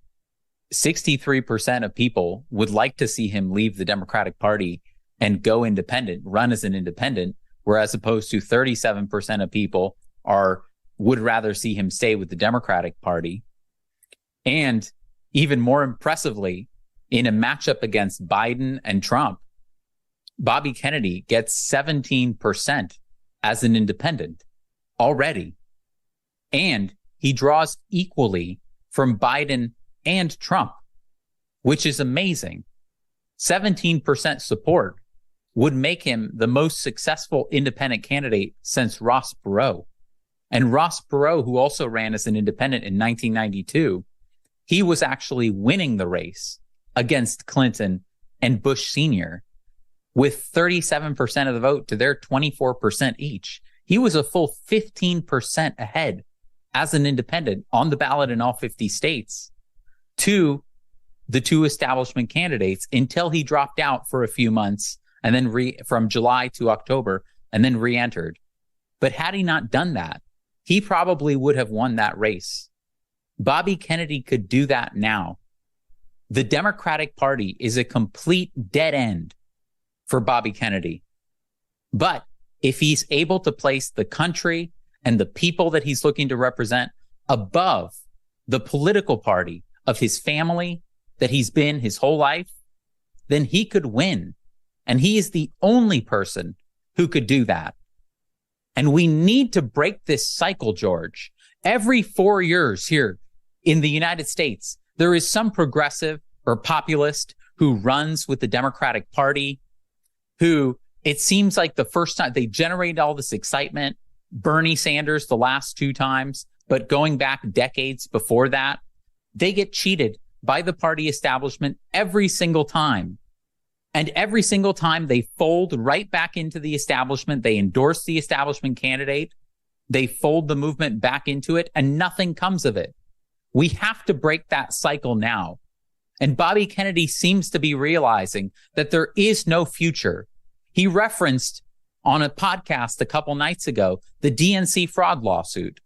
63% of people would like to see him leave the Democratic Party and go independent, run as an independent, whereas opposed to 37% of people would rather see him stay with the Democratic Party. And even more impressively, in a matchup against Biden and Trump, Bobby Kennedy gets 17% as an independent already. And he draws equally from Biden and Trump, which is amazing. 17% support would make him the most successful independent candidate since Ross Perot. And Ross Perot, who also ran as an independent in 1992, he was actually winning the race against Clinton and Bush Sr. with 37% of the vote to their 24% each. He was a full 15% ahead as an independent on the ballot in all 50 states to the two establishment candidates until he dropped out for a few months and then from July to October and then re-entered. But had he not done that, he probably would have won that race. Bobby Kennedy could do that now. The Democratic Party is a complete dead end for Bobby Kennedy. But if he's able to place the country and the people that he's looking to represent above the political party of his family that he's been his whole life, then he could win. And he is the only person who could do that. And we need to break this cycle, George. Every 4 years here in the United States, there is some progressive or populist who runs with the Democratic Party, who it seems like the first time they generated all this excitement, Bernie Sanders the last two times, but going back decades before that, they get cheated by the party establishment every single time. And every single time they fold right back into the establishment, they endorse the establishment candidate, they fold the movement back into it, and nothing comes of it. We have to break that cycle now. And Bobby Kennedy seems to be realizing that there is no future. He referenced on a podcast a couple nights ago the DNC fraud lawsuit.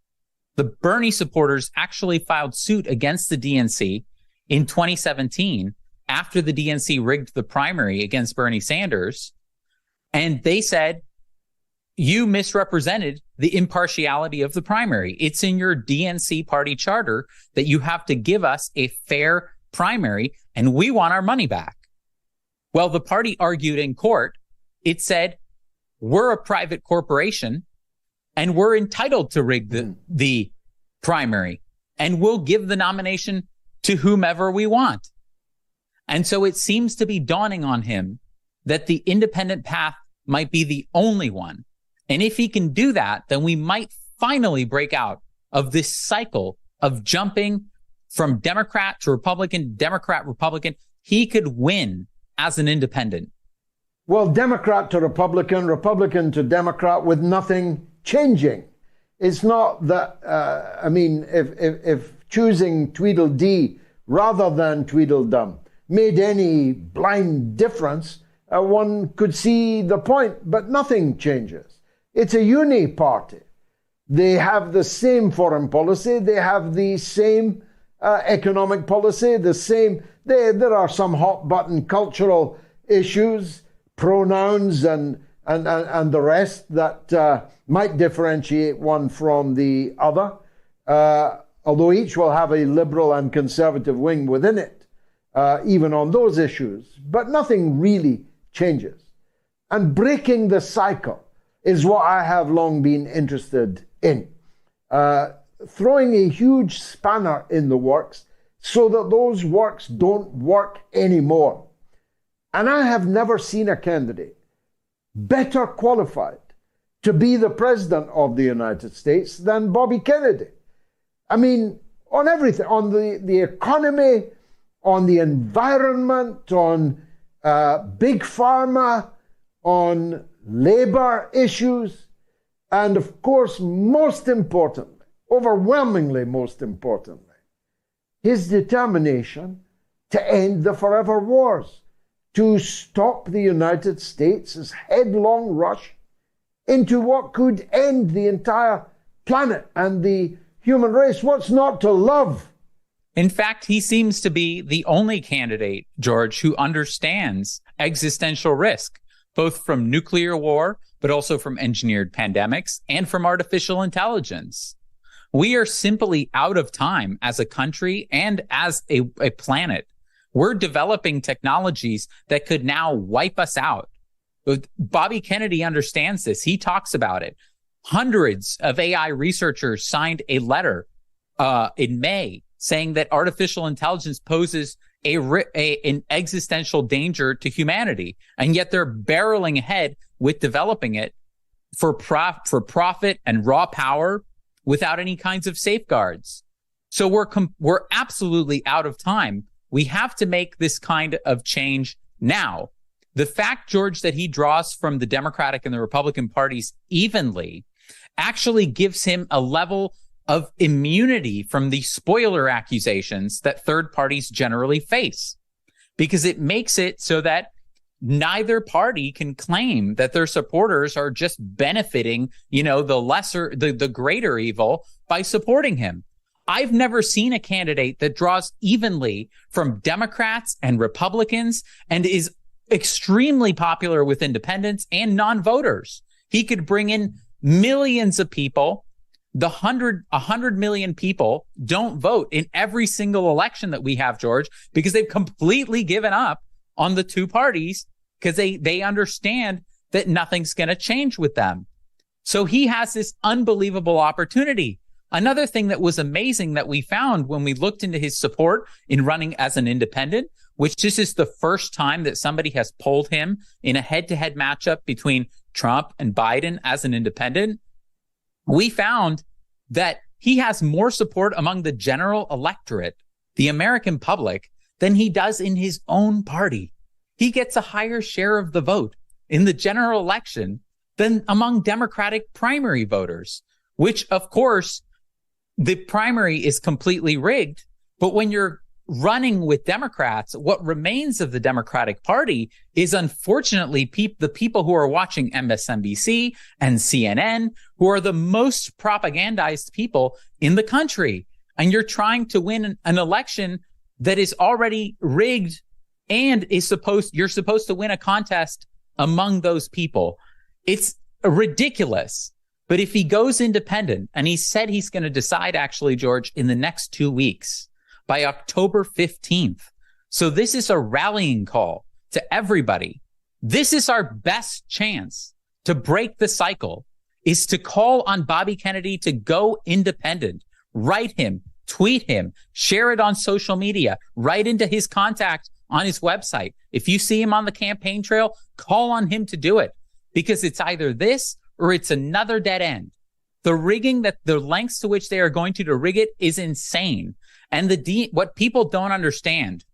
The Bernie supporters actually filed suit against the DNC in 2017 after the DNC rigged the primary against Bernie Sanders. And they said, you misrepresented the impartiality of the primary. It's in your DNC party charter that you have to give us a fair primary and we want our money back. Well, the party argued in court. It said, we're a private corporation and we're entitled to rig the primary, and we'll give the nomination to whomever we want. And so it seems to be dawning on him that the independent path might be the only one. And if he can do that, then we might finally break out of this cycle of jumping from Democrat to Republican, Democrat, Republican. He could win as an independent. Well, Democrat to Republican, Republican to Democrat, with nothing changing. It's not that, if choosing Tweedledee rather than Tweedledum made any blind difference, one could see the point, but nothing changes. It's a uni party. They have the same foreign policy. They have the same economic policy, the same. There are some hot button cultural issues, pronouns and the rest that might differentiate one from the other, although each will have a liberal and conservative wing within it, even on those issues. But nothing really changes. And breaking the cycle is what I have long been interested in. Throwing a huge spanner in the works so that those works don't work anymore. And I have never seen a candidate better qualified to be the president of the United States than Bobby Kennedy. I mean, on everything, on the economy, on the environment, on big pharma, on labor issues, and of course, most importantly, overwhelmingly most importantly, his determination to end the forever wars, to stop the United States' headlong rush into what could end the entire planet and the human race. What's not to love? In fact, he seems to be the only candidate, George, who understands existential risk, both from nuclear war, but also from engineered pandemics and from artificial intelligence. We are simply out of time as a country and as a planet. We're developing technologies that could now wipe us out. Bobby Kennedy understands this. He talks about it. Hundreds of AI researchers signed a letter in May saying that artificial intelligence poses an existential danger to humanity, and yet they're barreling ahead with developing it for profit and raw power without any kinds of safeguards. So we're absolutely out of time. We have to make this kind of change now. The fact, George, that he draws from the Democratic and the Republican parties evenly actually gives him a level of immunity from the spoiler accusations that third parties generally face, because it makes it so that neither party can claim that their supporters are just benefiting, the greater evil by supporting him. I've never seen a candidate that draws evenly from Democrats and Republicans and is extremely popular with independents and non-voters. He could bring in millions of people. 100 million people don't vote in every single election that we have, George, because they've completely given up on the two parties because they understand that nothing's going to change with them. So he has this unbelievable opportunity. Another thing that was amazing that we found when we looked into his support in running as an independent, which this is the first time that somebody has polled him in a head-to-head matchup between Trump and Biden as an independent, we found that he has more support among the general electorate, the American public, than he does in his own party. He gets a higher share of the vote in the general election than among Democratic primary voters, which, of course, the primary is completely rigged. But when you're running with Democrats, what remains of the Democratic Party is unfortunately the people who are watching MSNBC and CNN, who are the most propagandized people in the country. And you're trying to win an election that is already rigged and you're supposed to win a contest among those people. It's ridiculous. But if he goes independent, and he said he's going to decide, actually, George, in the next 2 weeks, by October 15th, So this is a rallying call to everybody. This is our best chance to break the cycle, is to call on Bobby Kennedy to go independent. Write him, tweet him, share it on social media, write into his contact on his website. If you see him on the campaign trail, call on him to do it, because it's either this or it's another dead end. The rigging, that the lengths to which they are going to rig it, is insane. And what people don't understand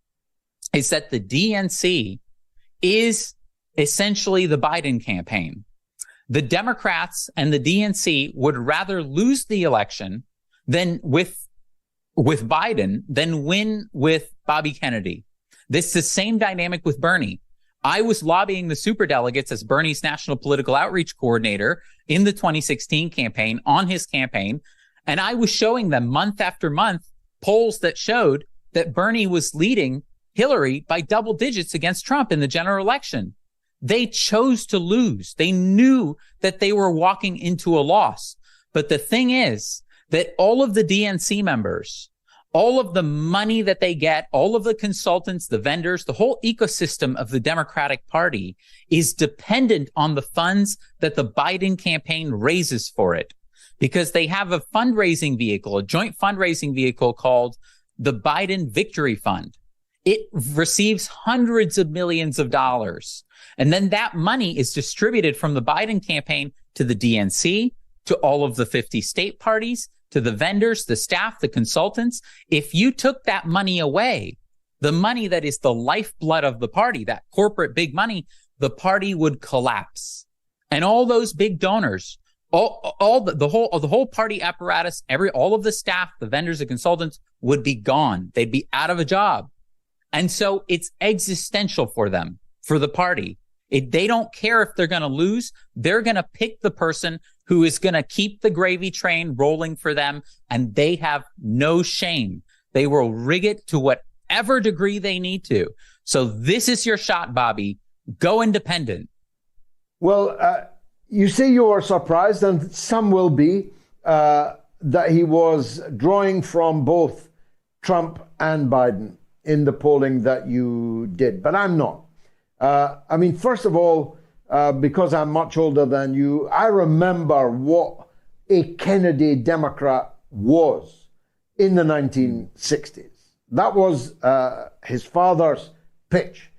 is that the DNC is essentially the Biden campaign. The Democrats and the DNC would rather lose the election than with Biden than win with Bobby Kennedy. This is the same dynamic with Bernie. I was lobbying the superdelegates as Bernie's national political outreach coordinator in the 2016 campaign, on his campaign, and I was showing them month after month polls that showed that Bernie was leading Hillary by double digits against Trump in the general election. They chose to lose. They knew that they were walking into a loss. But the thing is that all of the DNC members, all of the money that they get, all of the consultants, the vendors, the whole ecosystem of the Democratic Party is dependent on the funds that the Biden campaign raises for it, because they have a fundraising vehicle, a joint fundraising vehicle called the Biden Victory Fund. It receives hundreds of millions of dollars. And then that money is distributed from the Biden campaign to the DNC, to all of the 50 state parties, to the vendors, the staff, the consultants. If you took that money away, the money that is the lifeblood of the party, that corporate big money, the party would collapse. And all those big donors, the whole party apparatus, all of the staff, the vendors, the consultants would be gone. They'd be out of a job. And so it's existential for them, for the party. They don't care if they're going to lose. They're going to pick the person who is going to keep the gravy train rolling for them, and they have no shame. They will rig it to whatever degree they need to. So this is your shot, Bobby. Go independent. Well, you say you are surprised, and some will be, that he was drawing from both Trump and Biden in the polling that you did, but I'm not. I mean, first of all, because I'm much older than you, I remember what a Kennedy Democrat was in the 1960s. That was his father's pitch.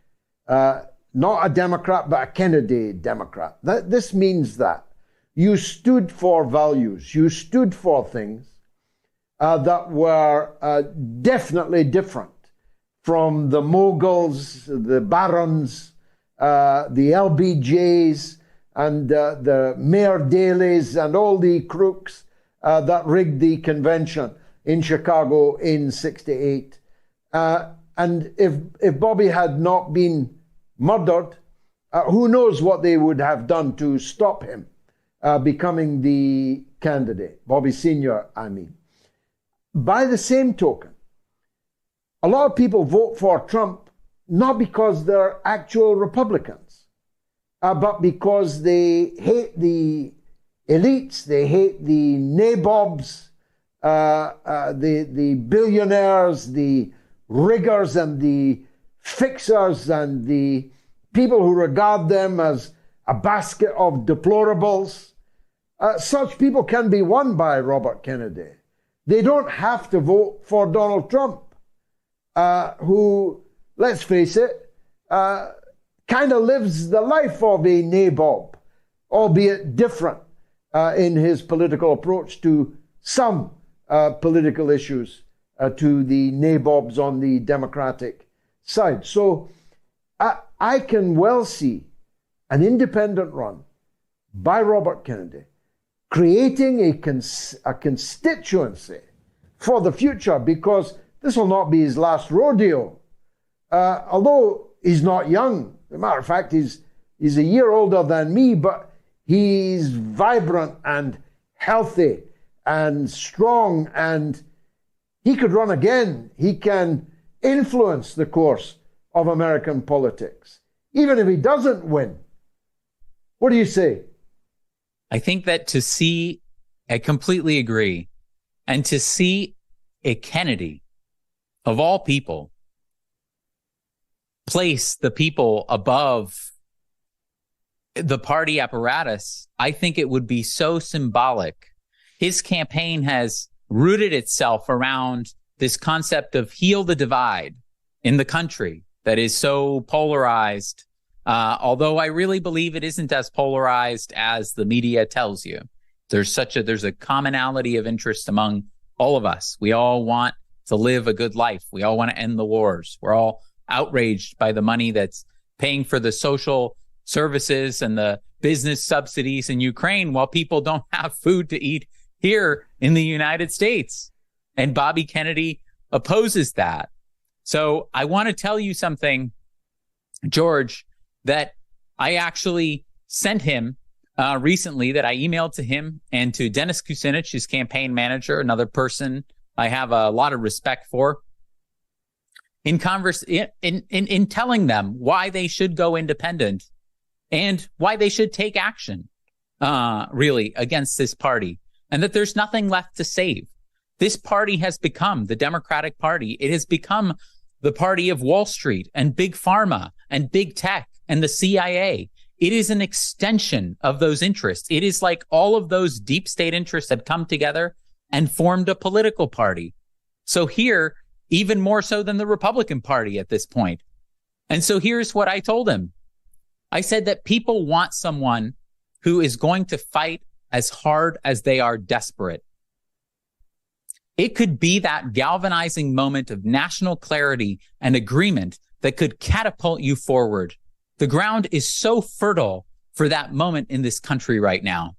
Not a Democrat, but a Kennedy Democrat. This means that you stood for values. You stood for things that were definitely different from the moguls, the barons, the LBJs, and the Mayor Daley's, and all the crooks that rigged the convention in Chicago in '68. And if Bobby had not been murdered, who knows what they would have done to stop him becoming the candidate, Bobby Senior, I mean. By the same token, a lot of people vote for Trump not because they're actual Republicans, but because they hate the elites, they hate the nabobs, the billionaires, the riggers and the fixers, and the people who regard them as a basket of deplorables. Such people can be won by Robert Kennedy. They don't have to vote for Donald Trump, who, let's face it, kind of lives the life of a nabob, albeit different in his political approach to some political issues, to the nabobs on the Democratic side. So I can well see an independent run by Robert Kennedy creating a constituency for the future, because this will not be his last rodeo. Although he's not young, as a matter of fact, he's a year older than me, but he's vibrant and healthy and strong, and he could run again. He can influence the course of American politics, even if he doesn't win. What do you say? I think that I completely agree. And to see a Kennedy, of all people, place the people above the party apparatus, I think it would be so symbolic. His campaign has rooted itself around this concept of heal the divide in the country that is so polarized, although I really believe it isn't as polarized as the media tells you. There's a commonality of interest among all of us. We all want to live a good life. We all want to end the wars. We're all outraged by the money that's paying for the social services and the business subsidies in Ukraine while people don't have food to eat here in the United States. And Bobby Kennedy opposes that. So I want to tell you something, George, that I actually sent him recently, that I emailed to him and to Dennis Kucinich, his campaign manager, another person I have a lot of respect for, in telling them why they should go independent and why they should take action, really, against this party, and that there's nothing left to save. This party has become the Democratic Party. It has become the party of Wall Street and big pharma and big tech and the CIA. It is an extension of those interests. It is like all of those deep state interests had come together and formed a political party. So here, even more so than the Republican Party at this point. And so here's what I told him. I said that people want someone who is going to fight as hard as they are desperate. It could be that galvanizing moment of national clarity and agreement that could catapult you forward. The ground is so fertile for that moment in this country right now.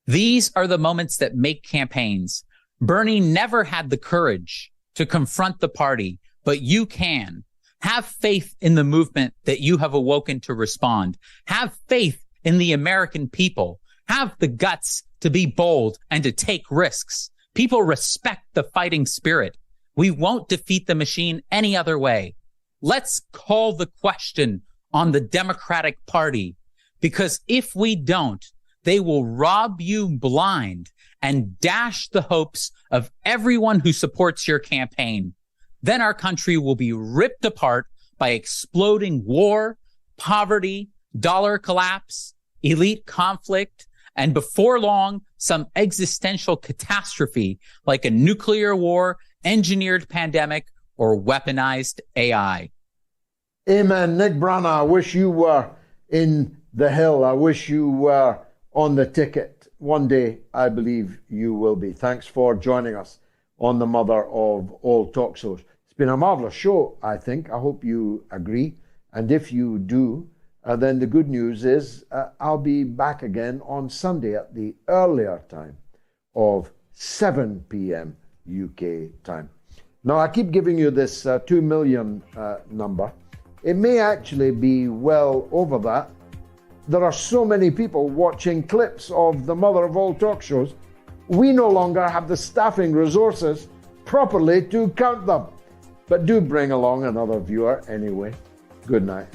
These are the moments that make campaigns. Bernie never had the courage to confront the party, but you can. Have faith in the movement that you have awoken to respond. Have faith in the American people. Have the guts to be bold and to take risks. People respect the fighting spirit. We won't defeat the machine any other way. Let's call the question on the Democratic Party, because if we don't, they will rob you blind and dash the hopes of everyone who supports your campaign. Then our country will be ripped apart by exploding war, poverty, dollar collapse, elite conflict, and before long, some existential catastrophe like a nuclear war, engineered pandemic, or weaponized AI. Amen. Nick Brana, I wish you were in the Hill. I wish you were on the ticket. One day, I believe you will be. Thanks for joining us on the Mother of All Talk Shows. It's been a marvelous show, I think. I hope you agree. And if you do, then the good news is I'll be back again on Sunday at the earlier time of 7 p.m. UK time. Now, I keep giving you this 2 million number. It may actually be well over that. There are so many people watching clips of the Mother of All Talk Shows. We no longer have the staffing resources properly to count them. But do bring along another viewer anyway. Good night.